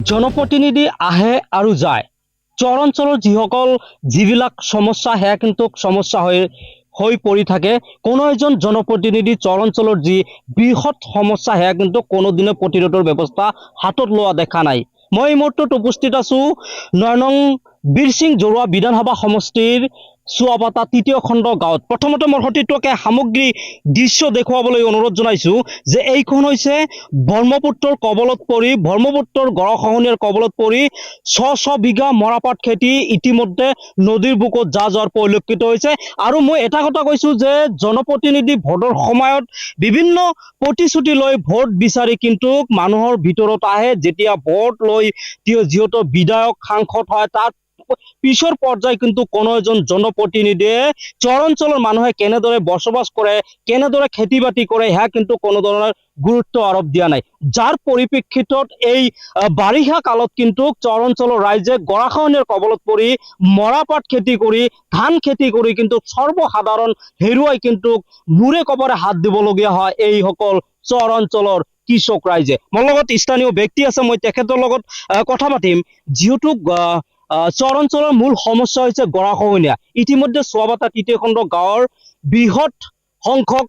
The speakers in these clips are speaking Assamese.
জনপ্ৰতিনিধি আহে আৰু যায়। চৰ অঞ্চলৰ যিবিলাক সমস্যা সেয়া কিন্তু সমস্যা হৈ পৰি থাকে। কোনো এজন জনপ্ৰতিনিধি চৰ অঞ্চলৰ যি বৃহৎ সমস্যা সেয়া কিন্তু কোনোদিনে প্ৰতিৰোধৰ ব্যৱস্থা হাতত লোৱা দেখা নাই। মই এই মুহূৰ্তত উপস্থিত আছো ৯ নং বীৰ সিং জৰুৱা বিধানসভা সমষ্টিৰ চুৱাপাতা তৃতীয় খণ্ড গাঁৱত। প্ৰথমতে মই সতীৰ্থকে সামগ্ৰিক দৃশ্য দেখুৱাবলৈ অনুৰোধ জনাইছো যে এইখন হৈছে ব্ৰহ্মপুত্ৰৰ কবলত পৰি ব্ৰহ্মপুত্ৰৰ গৰাখহনীয়াৰ কবলত পৰি শ বিঘা মৰাপাট খেতি ইতিমধ্যে নদীৰ বুকুত যোৱাৰ পৰিলক্ষিত হৈছে। আৰু মই এটা কথা কৈছো যে জনপ্ৰতিনিধি ভোটৰ সময়ত বিভিন্ন প্ৰতিশ্ৰুতি লৈ ভোট বিচাৰি কিন্তু মানুহৰ ভিতৰত আহে। যেতিয়া ভোট লৈ যিহেতু বিধায়ক সাংসদ হয় তাৰ পিছৰ পৰ্যায় কিন্তু কোনো এজন জনপ্ৰতিনিধিয়ে চৰ অঞ্চলৰ মানুহে কেনেদৰে বসবাস কৰে, কেনেদৰে খেতি বাতি কৰে সেয়া কিন্তু কোনো ধৰণৰ গুৰুত্ব আৰোপ দিয়া নাই। যাৰ পৰিপ্ৰেক্ষিতত এই বাৰিষা কালত কিন্তু চৰ অঞ্চলৰ ৰাইজে গৰাখহনীয়াৰ কবলত পৰি মৰাপাট খেতি কৰি ধান খেতি কৰি কিন্তু সৰ্বসাধাৰণ হেৰুৱাই কিন্তু মূৰে কপাৰে হাত দিবলগীয়া হয় এইসকল চৰ অঞ্চলৰ কৃষক ৰাইজে। মোৰ লগত স্থানীয় ব্যক্তি আছে, মই তেখেতৰ লগত কথা পাতিম। যিহেতু চৰ অঞ্চলৰ মূল সমস্যা হৈছে গৰাখহনীয়া। ইতিমধ্যে চুৱাপাতা তৃতীয় খণ্ড গাঁৱৰ বৃহৎ সংখ্যক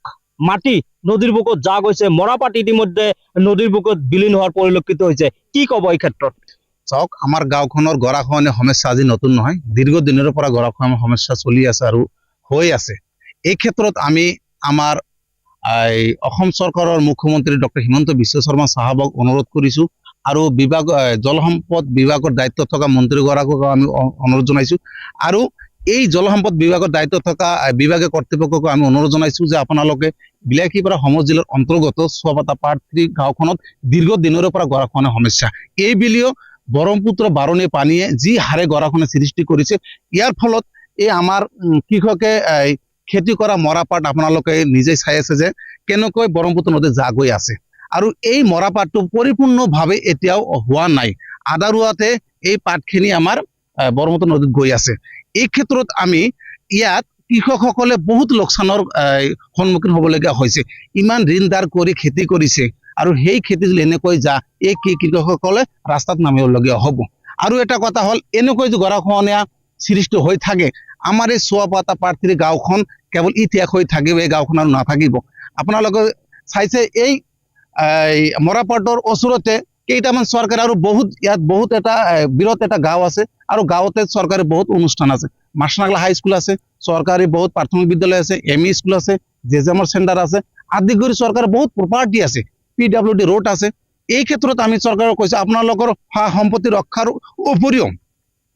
মাটি নদীৰ বুকুত যা গৈছে, মৰাপাট ইতিমধ্যে নদীৰ বুকুত বিলীন হোৱাৰ পৰিলক্ষিত হৈছে। কি ক'ব এই ক্ষেত্ৰত? চাওক, আমাৰ গাঁওখনৰ গৰাখহনীয়া সমস্যা আজি নতুন নহয়, দীৰ্ঘদিনৰ পৰা গৰাখহনীয়া সমস্যা চলি আছে আৰু হৈ আছে। এই ক্ষেত্ৰত আমি আমাৰ অসম চৰকাৰৰ মুখ্যমন্ত্ৰী ডক্টৰ হিমন্ত বিশ্ব শৰ্মা চাহাবক অনুৰোধ কৰিছো আৰু জলসম্পদ বিভাগৰ দায়িত্ব থকা মন্ত্ৰীগৰাকীক আমি অনুৰোধ জনাইছো আৰু এই জলসম্পদ বিভাগৰ দায়িত্ব থকা বিভাগীয় কৰ্তৃপক্ষকো আমি অনুৰোধ জনাইছো যে আপোনালোকে বিলাসীপাৰা সমষ্টি জিলাৰ অন্তৰ্গত চুৱাপাতা পাৰ্ট 3 গাঁওখনত দীৰ্ঘদিনৰ পৰা গৰাখহনীয়া সমস্যা। এই বুলিও ব্ৰহ্মপুত্ৰ বাৰণী পানীয়ে যি হাৰে গৰাখহনীয়া সৃষ্টি কৰিছে, ইয়াৰ ফলত এই আমাৰ কৃষকে খেতি কৰা মৰাপাট আপোনালোকে নিজে চাই আছে যে কেনেকৈ ব্ৰহ্মপুত্ৰ নদীত যা গৈ আছে আৰু এই মৰাপাটটো পৰিপূৰ্ণভাৱে এতিয়াও হোৱা নাই। আধা ৰোৱাতে এই পাতখিনি আমাৰ ব্ৰহ্মপুত্ৰ নদীত গৈ আছে। এই ক্ষেত্ৰত আমি ইয়াত কৃষকসকলে বহুত লোকচানৰ সন্মুখীন হ'বলগীয়া হৈছে। ইমান ঋণ ধাৰ কৰি খেতি কৰিছে আৰু সেই খেতি যদি এনেকৈ এই কৃষকসকলে ৰাস্তাত নামিবলগীয়া হ'ব। আৰু এটা কথা হ'ল, এনেকৈ যদি গৰাখহনীয়া সৃষ্টি হৈ থাকে, আমাৰ এই চুৱাপাতা পাৰ্ট 3 গাঁওখন কেৱল ইতিহাস হৈ থাকিব, এই গাঁওখন আৰু নাথাকিব। আপোনালোকে চাইছে এই মৰাপাটৰ ওচৰতে কেইটামান চৰকাৰী আৰু বহুত এটা বৃহৎ এটা গাঁও আছে আৰু গাঁৱতে চৰকাৰী বহুত অনুষ্ঠান আছে। মাছনাগলা হাই স্কুল আছে, চৰকাৰী বহুত প্ৰাথমিক বিদ্যালয় আছে, এমই স্কুল আছে, জেজেমৰ চেণ্টাৰ আছে, আদি কৰি চৰকাৰৰ বহুত প্ৰপাৰ্টি আছে, PWD ৰোড আছে। এই ক্ষেত্ৰত আমি চৰকাৰক কৈছো আপোনালোকৰ সা সম্পত্তি ৰক্ষাৰ উপৰিও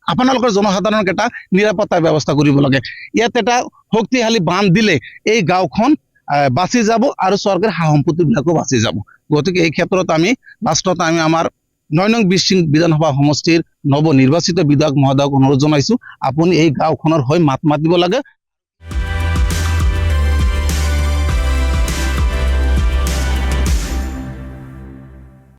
আপোনালোকৰ জনসাধাৰণক এটা নিৰাপত্তাৰ ব্যৱস্থা কৰিব লাগে। ইয়াত এটা শক্তিশালী বান্ধ দিলে এই গাঁওখন বাচি যাব আৰু চৰকাৰী সা সম্পত্তিবিলাকো বাচি যাব। গতিকে এই ক্ষেত্ৰত আমি বাস্তৱত আমি আমাৰ ৯ নং বীৰ সিং বিধানসভা সমষ্টিৰ নৱনিৰ্বাচিত বিধায়ক মহোদয়ক অনুৰোধ জনাইছো, আপুনি এই গাঁওখনৰ হৈ মাত মাতিব লাগে।